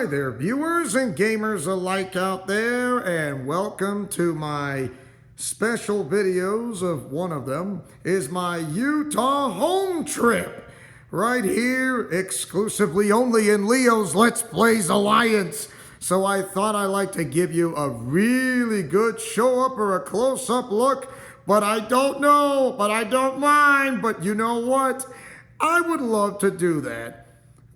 Hi there, viewers and gamers alike out there, and welcome to my special videos. Of one of them is my Utah home trip, right here exclusively only in Leo's Let's Plays Alliance. So I thought I'd like to give you a really good show up or a close-up look, but I don't know, but I don't mind. But you know what? I would love to do that.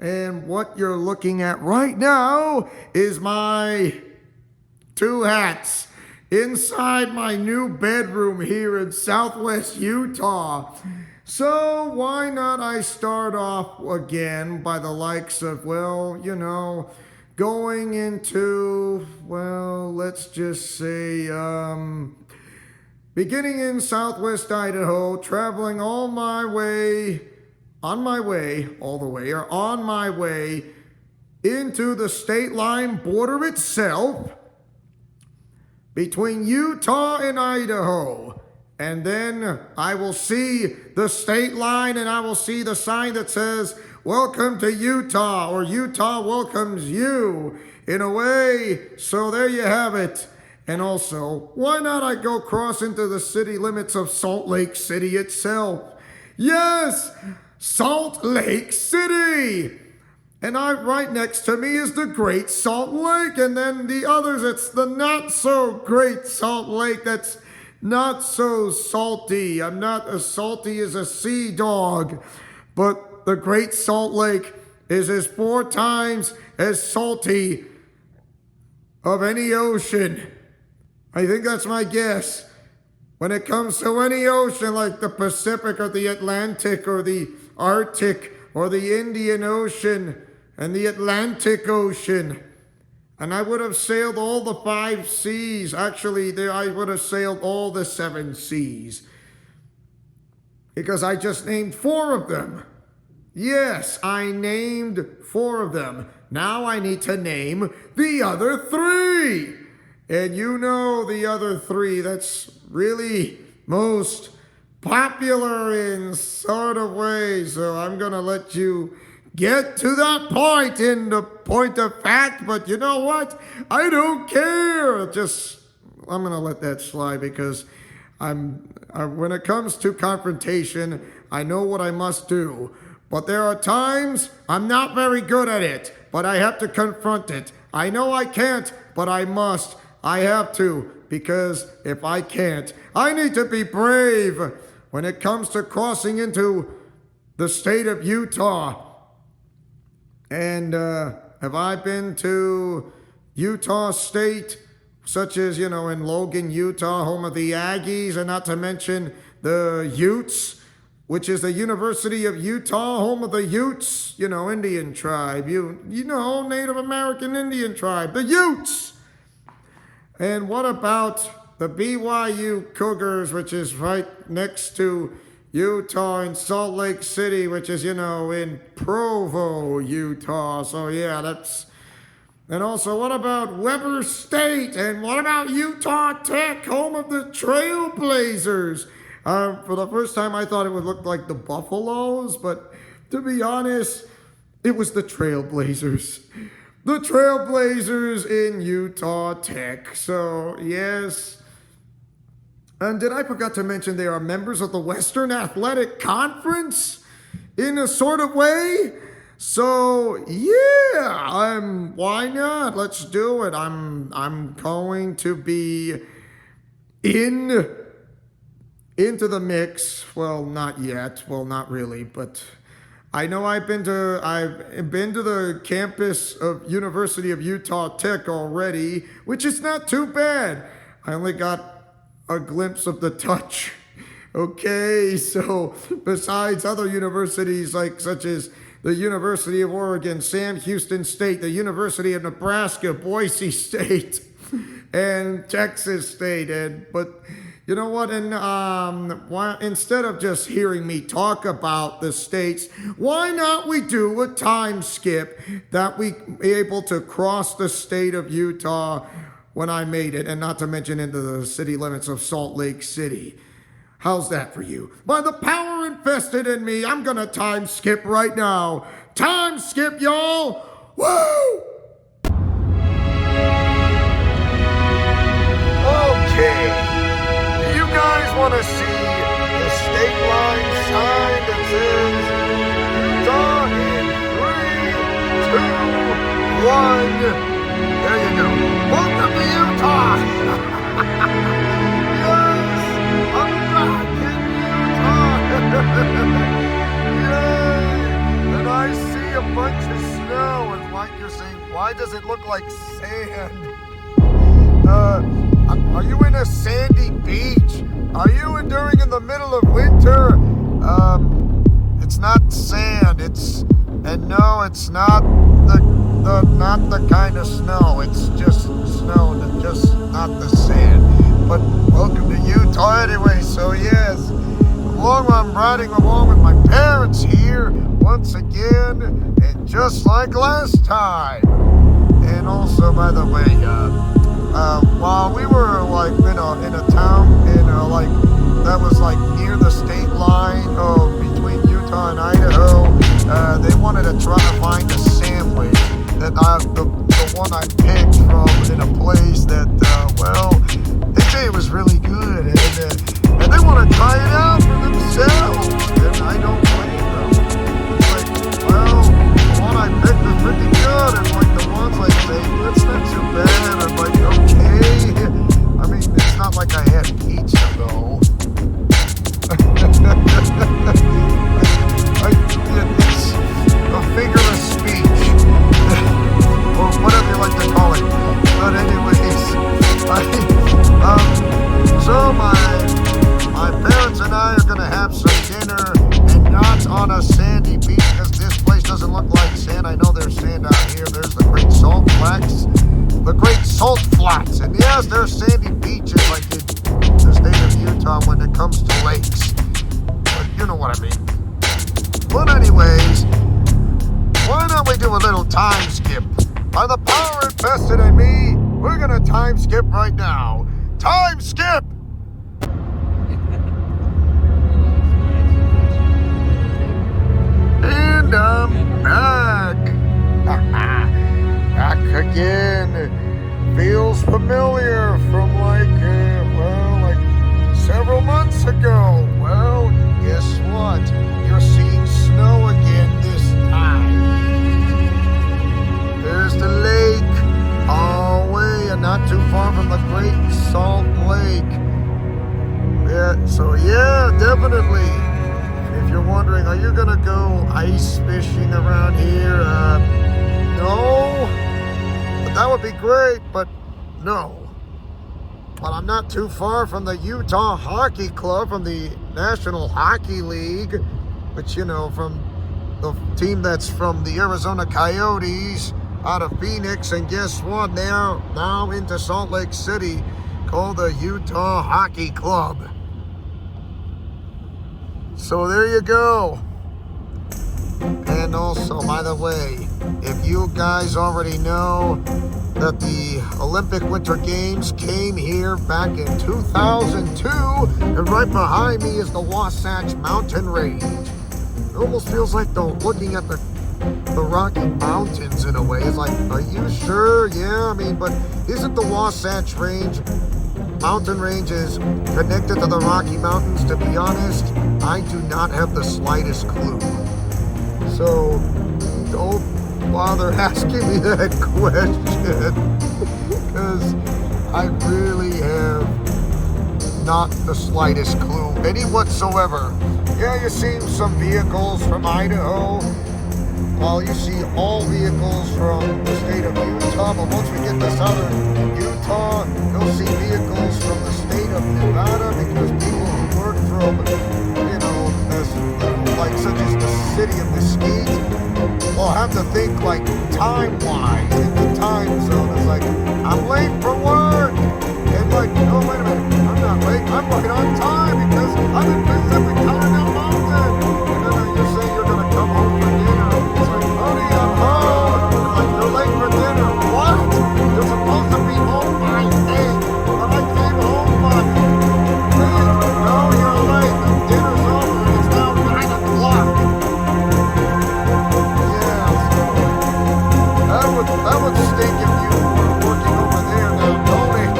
And what you're looking at right now is my two hats inside my new bedroom here in Southwest Utah. So why not I start off again by the likes of, well, you know, going into, well, let's just say, beginning in Southwest Idaho, traveling on my way into the state line border itself between Utah and Idaho. And then I will see the state line and I will see the sign that says, "Welcome to Utah," or "Utah welcomes you," in a way. So there you have it. And also, why not I go cross into the city limits of Salt Lake City itself? Yes! Salt Lake City! And right next to me is the Great Salt Lake, and then the others, it's the not so great Salt Lake that's not so salty. I'm not as salty as a sea dog, but the Great Salt Lake is as 4 times as salty of any ocean. I think that's my guess. When it comes to any ocean like the Pacific or the Atlantic or the Arctic or the Indian Ocean and the Atlantic Ocean. And I would have sailed all the 5 seas. Actually, I would have sailed all the 7 seas. Because I just named 4 of them. Yes, I named 4 of them. Now I need to name the other 3. And you know the other 3 that's really most popular in sort of ways. So I'm going to let you get to that point in the point of fact. But you know what? I don't care. I'm going to let that slide because when it comes to confrontation, I know what I must do. But there are times I'm not very good at it, but I have to confront it. I know I can't, but I must. I have to, because if I can't, I need to be brave when it comes to crossing into the state of Utah. And have I been to Utah State, such as, you know, in Logan, Utah, home of the Aggies, and not to mention the Utes, which is the University of Utah, home of the Utes, you know, Indian tribe, you know, Native American Indian tribe, the Utes. And what about the BYU Cougars, which is right next to Utah in Salt Lake City, which is, you know, in Provo, Utah. So yeah, that's... And also, what about Weber State? And what about Utah Tech, home of the Trailblazers? For the first time, I thought it would look like the Buffaloes, but to be honest, it was the Trailblazers. The Trailblazers in Utah Tech. So, yes. And did I forget to mention they are members of the Western Athletic Conference in a sort of way? So, yeah, why not? Let's do it. I'm going to be into the mix. Well, not yet. Well, not really, but I know I've been to the campus of University of Utah Tech already, which is not too bad. I only got a glimpse of the touch. Okay, so besides other universities such as the University of Oregon, Sam Houston State, the University of Nebraska, Boise State, and Texas State, but you know what? And instead of just hearing me talk about the states, why not we do a time skip that we be able to cross the state of Utah when I made it, and not to mention into the city limits of Salt Lake City. How's that for you? By the power invested in me, I'm gonna time skip right now. Time skip, y'all! Woo! want to see the state line sign that says Utah in 3, 2, 1. There you go. Welcome to Utah. Yes, I'm back in Utah. Yay! And I see a bunch of snow, and like you're saying, why does it look like sand? Are you in a sandy beach? Are you during in the middle of winter? It's not sand. No, it's not not the kind of snow. It's just snow, just not the sand. But welcome to Utah anyway. So yes, I'm riding along with my parents here once again, and just like last time. And also, by the way, while we were like in a town like that was like near the state line between Utah and Idaho, they wanted to try to find a sandwich that the one I picked from in a place that they say it was really good, and they want to try it out for themselves, and I don't blame them. It's like, well, the one I picked is pretty good, and like the ones like say, that's not too bad. I'm like, okay. I mean, it's not like I had pizza though. It's a figure of speech, or whatever you like to call it. But anyways, so my parents and I are gonna have some dinner, and not on a sandy beach, because this place doesn't look like sand. I know there's sand out here. There's the Great Salt Flats. The Great Salt Flats. And yes, there's sandy beaches like in the state of Utah when it comes to lakes. But you know what I mean. But anyways, why don't we do a little time skip? By the power invested in me, we're gonna time skip right now. Time skip! And I'm back. Back again. Feels familiar from like several months ago. Well, guess what? You're seeing snow again this time. There's the lake, far away and not too far from the Great Salt Lake. Yeah, definitely. And if you're wondering, are you gonna go ice fishing around here? No. But that would be great, but no. But I'm not too far from the Utah Hockey Club, from the National Hockey League, which, from the team that's from the Arizona Coyotes out of Phoenix. And guess what? They are now into Salt Lake City, called the Utah Hockey Club. So there you go. And also, by the way, if you guys already know that the Olympic Winter Games came here back in 2002, and right behind me is the Wasatch Mountain Range. It almost feels like looking at the Rocky Mountains in a way. It's like, are you sure? Yeah, I mean, but isn't the Wasatch Mountain Range is connected to the Rocky Mountains? To be honest, I do not have the slightest clue. So don't bother asking me that question, because I really have not the slightest clue, any whatsoever. Yeah, you're seeing some vehicles from Idaho. Well, you see all vehicles from the state of Utah, but once we get to southern Utah, you'll see vehicles from the state of Nevada, because people who work from, like such as the city of Mesquite, will have to think like time-wise in the time zone. It's like, I'm late for work, and like, no, wait a minute, I'm not late, I'm right on time because I'm in Pacific Continental Mountain. And then you're saying you're gonna come home for dinner. It's like, honey, I'm home. You're like, you're late for dinner. What? You're supposed to be home by 8, but I came home by 8. No, you're late. The dinner's over. It's now 9 o'clock. Yeah, so that would stink if you were working over there now, don't it?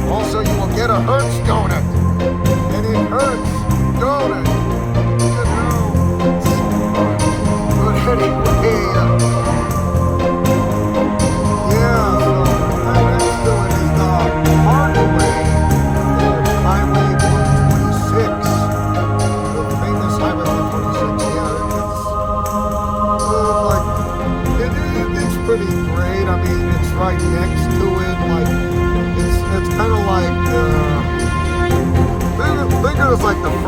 Also, you will get a Hertz donut.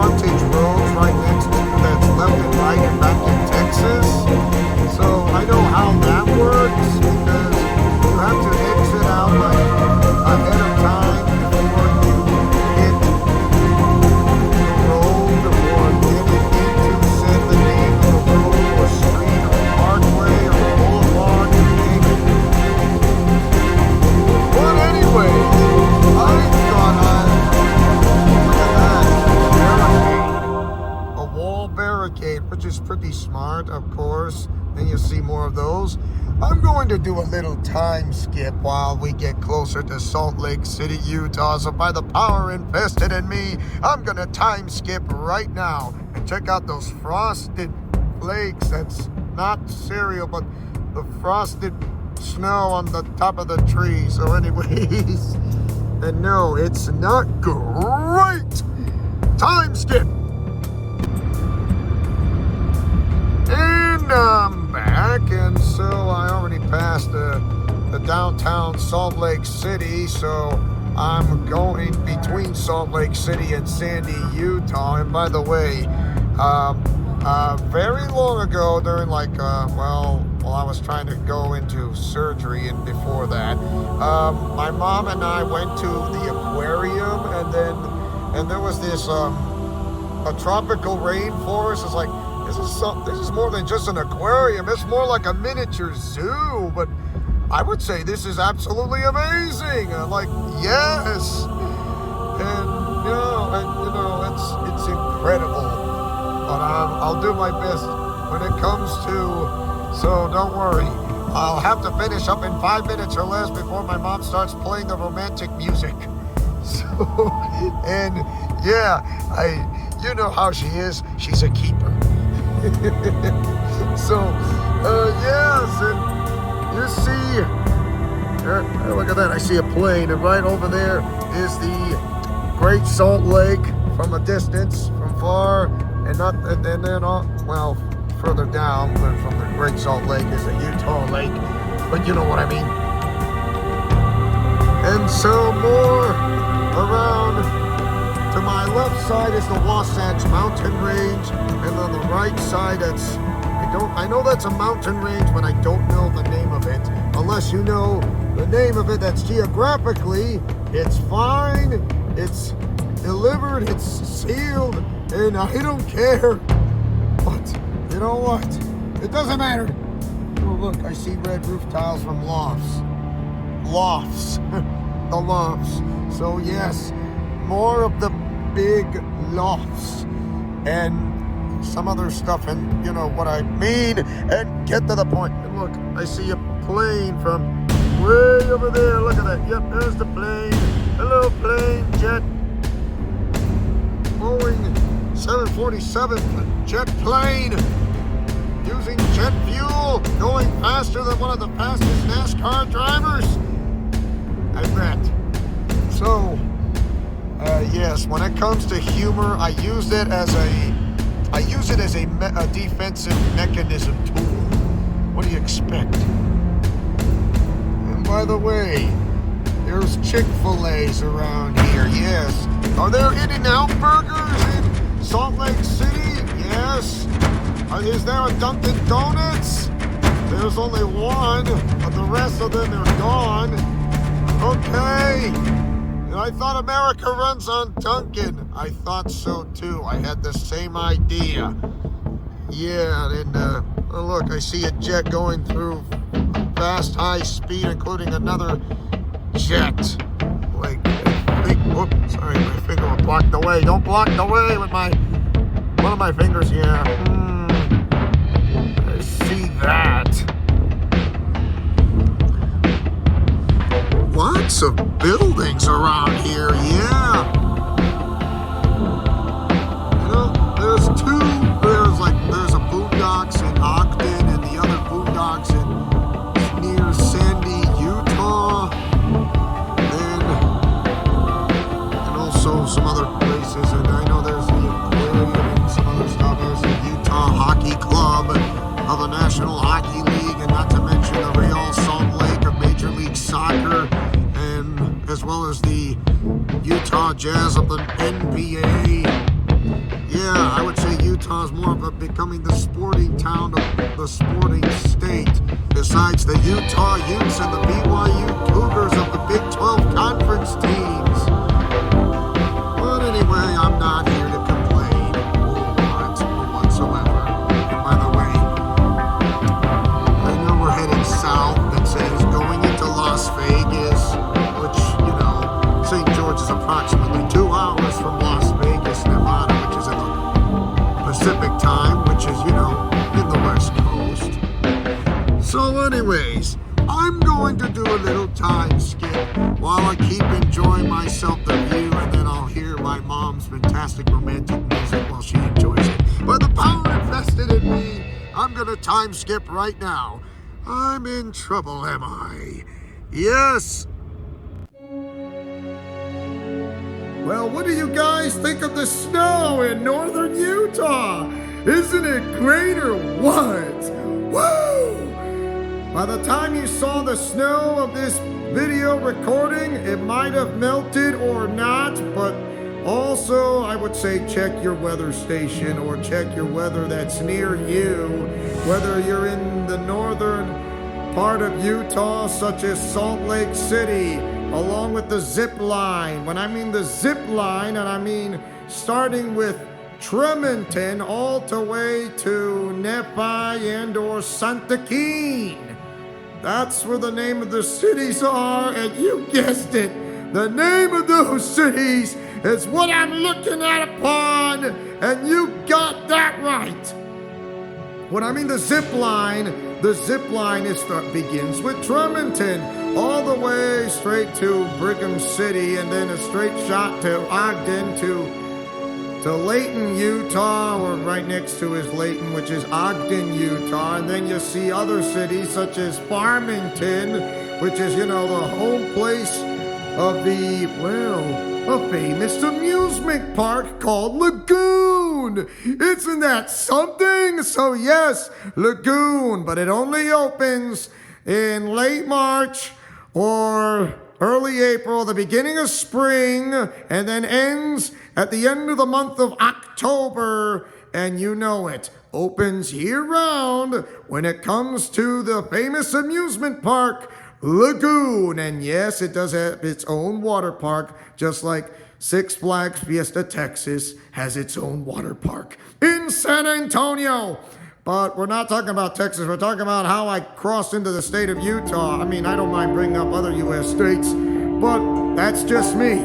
frontage roads right next to that's left and right and back in Texas. So I know how that works because you have to exit out like ahead of time before you hit the road or get it into said the name of the road or street or parkway or boulevard, you name it. But anyway, I thought look at that, barricade, a wall barricade, which is pretty smart, of course. And you'll see more of those. I'm going to do a little time skip while we get closer to Salt Lake City, Utah. So by the power invested in me, I'm going to time skip right now and check out those frosted flakes. That's not cereal, but the frosted snow on the top of the tree. So anyways, and no, it's not great. Time skip. And I'm back, and so I already passed the downtown Salt Lake City, so I'm going between Salt Lake City and Sandy, Utah. And by the way, very long ago during while I was trying to go into surgery and before that, my mom and I went to the aquarium, and there was this a tropical rainforest. It's like, this is more than just an aquarium. It's more like a miniature zoo, but I would say this is absolutely amazing. Yes. And it's incredible. But I'll do my best when it comes to, so don't worry. I'll have to finish up in 5 minutes or less before my mom starts playing the romantic music. So, and yeah, you know how she is. She's a keeper. So, yes, and you see, look at that, I see a plane, and right over there is the Great Salt Lake from a distance, from far, and then further down, but from the Great Salt Lake is the Utah Lake, but you know what I mean. And so more around. To my left side is the Wasatch Mountain Range, and on the right side, I know that's a mountain range, but I don't know the name of it. Unless you know the name of it, that's geographically, it's fine, it's delivered, it's sealed, and I don't care. But, you know what? It doesn't matter. Oh, look, I see red roof tiles from lofts. Lofts. The lofts. So, yes. More of the big lofts and some other stuff, and you know what I mean, and get to the point. And look, I see a plane from way over there. Look at that. Yep, there's the plane. Hello, plane, jet. Boeing 747 jet plane using jet fuel, going faster than one of the fastest NASCAR drivers. I bet. So, yes, when it comes to humor, I use it as a defensive mechanism tool. What do you expect? And by the way, there's Chick-fil-A's around here, yes. Are there In-N-Out burgers in Salt Lake City? Yes. Is there a Dunkin' Donuts? There's only one, but the rest of them are gone. Okay. I thought America runs on Dunkin'. I thought so too. I had the same idea. Yeah, and look, I see a jet going through fast, high speed, including another jet. Whoops, sorry, my finger blocked the way. Don't block the way with one of my fingers. Yeah. I see that. Lots of buildings around here, yeah. You know, there's a Boondocks in Ogden and the other Boondocks near Sandy, Utah. And also some other places, and I know there's the aquarium and some other stuff. There's the Utah Hockey Club of the National Hockey League, and not to mention the Real Salt Lake of Major League Soccer, and as well as the Utah Jazz of the NBA. Utah's more of a becoming the sporting town of the sporting state. Besides the Utah Utes and the BYU Cougars of the Big 12 conference teams. But anyway, I'm not here to complain whatsoever. And by the way, I know we're heading south. That says going into Las Vegas, which, you know, St. George is approximately 2 hours from Las Vegas, Nevada, which is in the Pacific time, which is, you know, in the West Coast. So anyways, I'm going to do a little time skip while I keep enjoying myself, the view, and then I'll hear my mom's fantastic romantic music while she enjoys it. By the power invested in me, I'm gonna time skip right now. I'm in trouble, am I? Yes! Well, what do you guys think of the snow in northern Utah? Isn't it great or what? Woo! By the time you saw the snow of this video recording, it might have melted or not, but also I would say check your weather station or check your weather that's near you. Whether you're in the northern part of Utah, such as Salt Lake City, along with the zip line. When I mean the zip line, and I mean starting with Tremonton all the way to Nephi and or Santa Keen. That's where the name of the cities are, and you guessed it. The name of those cities is what I'm looking at upon, and you got that right. When I mean the zip line begins with Tremonton, all the way straight to Brigham City, and then a straight shot to Ogden, to Layton, Utah, or right next to is Layton, which is Ogden, Utah. And then you see other cities such as Farmington, which is, you know, the home place of a famous amusement park called Lagoon. Isn't that something? So yes, Lagoon, but it only opens in late March or early April, the beginning of spring, and then ends at the end of the month of October, and you know it, opens year-round when it comes to the famous amusement park, Lagoon. And yes, it does have its own water park, just like Six Flags Fiesta Texas has its own water park in San Antonio. But we're not talking about Texas, we're talking about how I crossed into the state of Utah. I mean, I don't mind bringing up other U.S. states, but that's just me.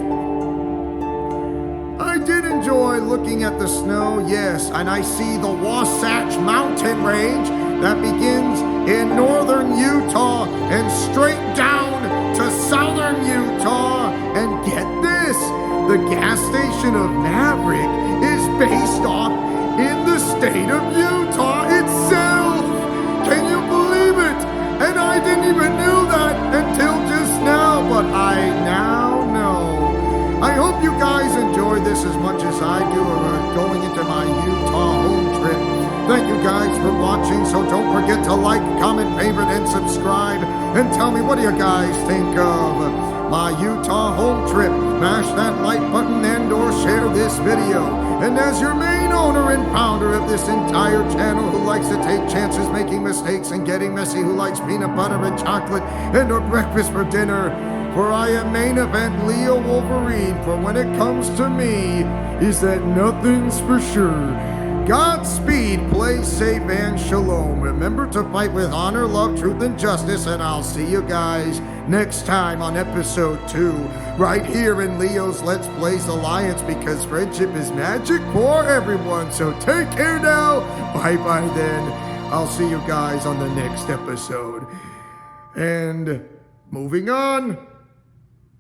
I did enjoy looking at the snow, yes, and I see the Wasatch Mountain Range that begins in northern Utah and straight down to southern Utah. And get this, the gas station of Maverick is based off in the state of Utah itself. Can you believe it? And I didn't even know that until just now, but I now know. I hope you guys enjoyed this as much as I do going into my Utah home trip. Thank you guys for watching, so don't forget to like, comment, favorite, and subscribe. And tell me, what do you guys think of my Utah home trip? Mash that like button and or share this video. And as your main owner and founder of this entire channel, who likes to take chances making mistakes and getting messy, who likes peanut butter and chocolate and or breakfast for dinner, for I am main event Leo Wolverine, for when it comes to me, is that nothing's for sure. Godspeed, play safe, and shalom. Remember to fight with honor, love, truth, and justice, and I'll see you guys next time on episode 2, right here in Leo's Let's Plays Alliance, because friendship is magic for everyone. So take care now. Bye-bye then. I'll see you guys on the next episode. And moving on.